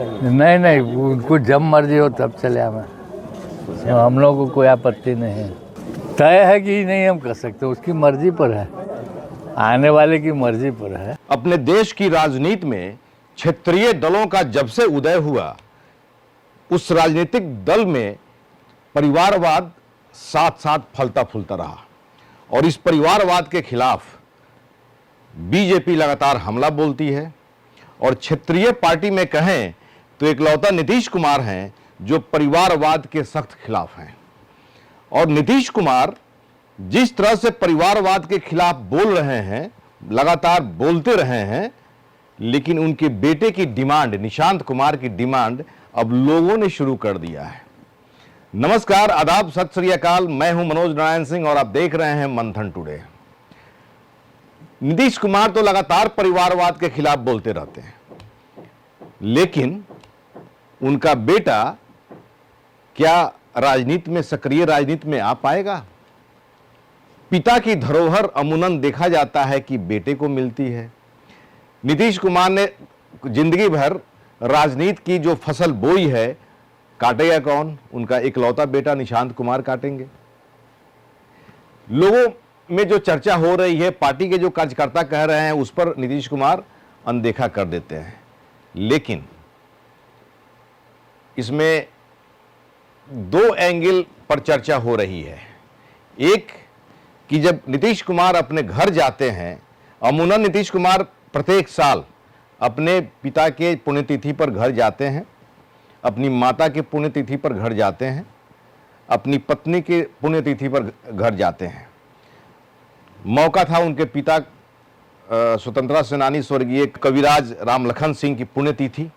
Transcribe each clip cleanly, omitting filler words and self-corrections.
अपने देश की राजनीति में क्षेत्रीय दलों का जब से उदय हुआ, उस राजनीतिक दल में परिवारवाद साथ साथ फलता फूलता रहा और इस परिवारवाद के खिलाफ बीजेपी लगातार हमला बोलती है। और क्षेत्रीय पार्टी में कहें तो इकलौता नीतीश कुमार हैं जो परिवारवाद के सख्त खिलाफ हैं। और नीतीश कुमार जिस तरह से परिवारवाद के खिलाफ बोल रहे हैं, लगातार बोलते रहे हैं, लेकिन उनके बेटे की डिमांड, निशांत कुमार की डिमांड अब लोगों ने शुरू कर दिया है। नमस्कार, आदाब, सत श्री अकाल, मैं हूं मनोज नारायण सिंह और आप देख रहे हैं मंथन टुडे। नीतीश कुमार तो लगातार परिवारवाद के खिलाफ बोलते रहते हैं, लेकिन उनका बेटा क्या राजनीति में, सक्रिय राजनीति में आ पाएगा? पिता की धरोहर अमूमन देखा जाता है कि बेटे को मिलती है। नीतीश कुमार ने जिंदगी भर राजनीति की जो फसल बोई है, काटेगा कौन? उनका इकलौता बेटा निशांत कुमार काटेंगे। लोगों में जो चर्चा हो रही है, पार्टी के जो कार्यकर्ता कह रहे हैं, उस पर नीतीश कुमार अनदेखा कर देते हैं। लेकिन इसमें दो एंगल पर चर्चा हो रही है। एक कि जब नीतीश कुमार अपने घर जाते हैं, अमूमन नीतीश कुमार प्रत्येक साल अपने पिता के पुण्यतिथि पर घर जाते हैं, अपनी माता के पुण्यतिथि पर घर जाते हैं, अपनी पत्नी के पुण्यतिथि पर घर जाते हैं। मौका था उनके पिता स्वतंत्रता सेनानी स्वर्गीय कविराज रामलखन सिंह की पुण्यतिथि,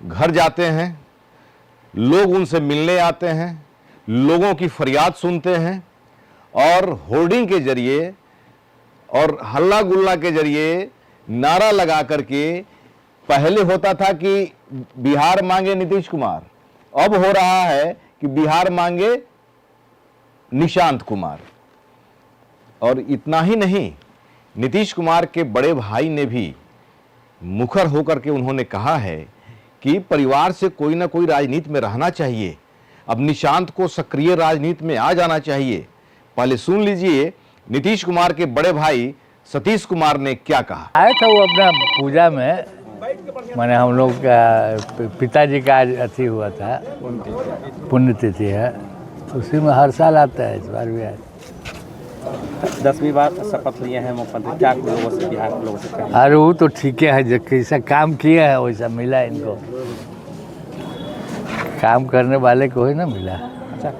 घर जाते हैं, लोग उनसे मिलने आते हैं, लोगों की फरियाद सुनते हैं और होर्डिंग के जरिए और हल्ला गुल्ला के जरिए नारा लगा करके, पहले होता था कि बिहार मांगे नीतीश कुमार, अब हो रहा है कि बिहार मांगे निशांत कुमार। और इतना ही नहीं, नीतीश कुमार के बड़े भाई ने भी मुखर होकर के उन्होंने कहा है कि परिवार से कोई ना कोई राजनीति में रहना चाहिए, अब निशांत को सक्रिय राजनीति में आ जाना चाहिए। पहले सुन लीजिए नीतीश कुमार के बड़े भाई सतीश कुमार ने क्या कहा। आया था वो अपना पूजा में, मैंने हम लोग का पिताजी का आज अथी हुआ था, पुण्यतिथि है, उसी में हर साल आता है, इस बार भी आया। 10वीं बार शपथ लिए हैं मुख्यमंत्री, क्या लोगों से, बिहार के लोगों से कहें? अरे वो तो ठीक है, जो कैसा काम किया है वैसा मिला इनको, काम करने वाले को ही ना मिला। अच्छा,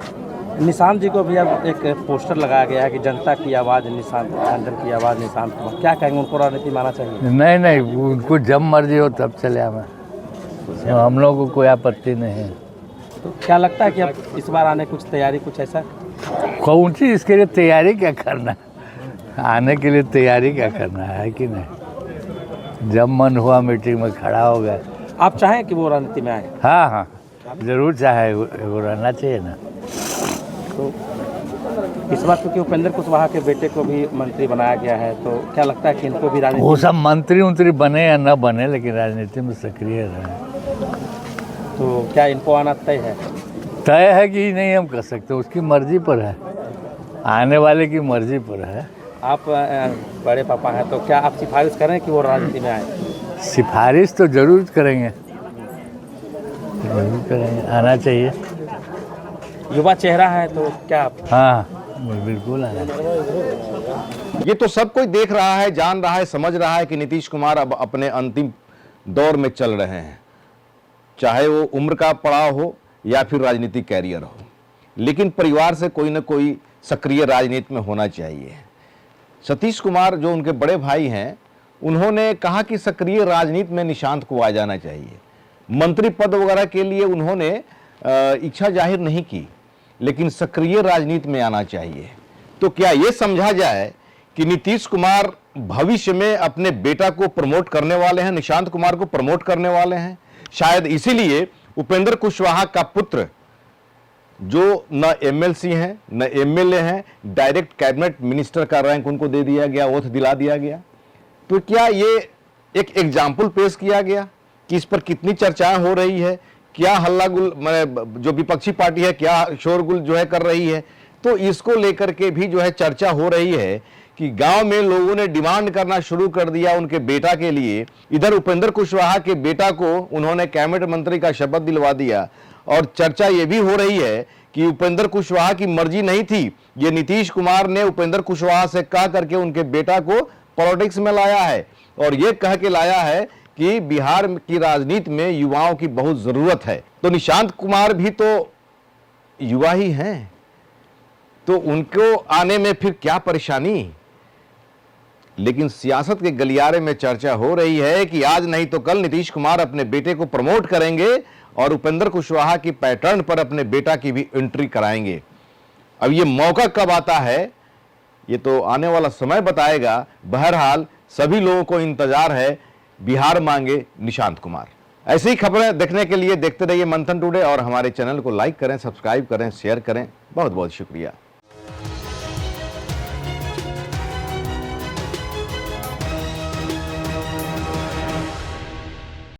निशांत जी को भी अब एक पोस्टर लगाया गया है कि जनता की आवाज़ निशांत, जन की आवाज़ निशांत कुमार, क्या कहेंगे? उनको राजनीति में आना चाहिए? नहीं नहीं, उनको जब मर्जी हो तब चले आवे, हम लोग को कोई आपत्ति नहीं है। तो क्या लगता है कि अब इस बार आने कुछ तैयारी, कुछ ऐसा कौन सी इसके लिए तैयारी क्या करना, आने के लिए तैयारी क्या करना है कि नहीं? जब मन हुआ मीटिंग में खड़ा हो गया। आप चाहें कि वो राजनीति में आए? हाँ हाँ, जरूर चाहे, वो रहना चाहिए ना। तो इस बार क्योंकि उपेंद्र कुशवाहा के बेटे को भी मंत्री बनाया गया है, तो क्या लगता है कि इनको भी राजनीति, वो सब मंत्री उंत्री बने या न बने, लेकिन राजनीति में सक्रिय रहे। तो क्या इनको आना तय है? तय है कि नहीं हम कर सकते, उसकी मर्जी पर है, आने वाले की मर्जी पर है। आप बड़े पापा हैं, तो क्या आप सिफारिश करें कि वो राजनीति में आए? सिफारिश तो जरूर करेंगे, जरूर करेंगे, आना चाहिए। युवा चेहरा है तो क्या आप? हाँ बिल्कुल आना चाहिए। ये तो सब कोई देख रहा है, जान रहा है, समझ रहा है कि नीतीश कुमार अब अपने अंतिम दौर में चल रहे हैं, चाहे वो उम्र का पड़ाव हो या फिर राजनीतिक कैरियर हो, लेकिन परिवार से कोई ना कोई सक्रिय राजनीति में होना चाहिए। सतीश कुमार जो उनके बड़े भाई हैं, उन्होंने कहा कि सक्रिय राजनीति में निशांत को आ जाना चाहिए। मंत्री पद वगैरह के लिए उन्होंने इच्छा जाहिर नहीं की, लेकिन सक्रिय राजनीति में आना चाहिए। तो क्या ये समझा जाए कि नीतीश कुमार भविष्य में अपने बेटा को प्रमोट करने वाले हैं, निशांत कुमार को प्रमोट करने वाले हैं? शायद इसीलिए उपेंद्र कुशवाहा का पुत्र, जो न एमएलसी हैं न एमएलए हैं, डायरेक्ट कैबिनेट मिनिस्टर का रैंक उनको दे दिया गया, ओथ दिला दिया गया। तो क्या ये एक एग्जाम्पल पेश किया गया कि इस पर कितनी चर्चाएं हो रही है, क्या हल्ला गुल मैंने जो विपक्षी पार्टी है क्या शोरगुल जो है कर रही है, तो इसको लेकर के भी जो है चर्चा हो रही है कि गांव में लोगों ने डिमांड करना शुरू कर दिया उनके बेटा के लिए। इधर उपेंद्र कुशवाहा के बेटा को उन्होंने कैबिनेट मंत्री का शपथ दिलवा दिया और चर्चा यह भी हो रही है कि उपेंद्र कुशवाहा की मर्जी नहीं थी, ये नीतीश कुमार ने उपेंद्र कुशवाहा से कह करके उनके बेटा को पॉलिटिक्स में लाया है और ये कह के लाया है कि बिहार की राजनीति में युवाओं की बहुत जरूरत है। तो निशांत कुमार भी तो युवा ही हैं, तो उनको आने में फिर क्या परेशानी। लेकिन सियासत के गलियारे में चर्चा हो रही है कि आज नहीं तो कल नीतीश कुमार अपने बेटे को प्रमोट करेंगे और उपेंद्र कुशवाहा की पैटर्न पर अपने बेटा की भी एंट्री कराएंगे। अब ये मौका कब आता है ये तो आने वाला समय बताएगा। बहरहाल सभी लोगों को इंतजार है, बिहार मांगे निशांत कुमार। ऐसी ही खबरें देखने के लिए देखते रहिए मंथन टुडे और हमारे चैनल को लाइक करें, सब्सक्राइब करें, शेयर करें। बहुत बहुत शुक्रिया।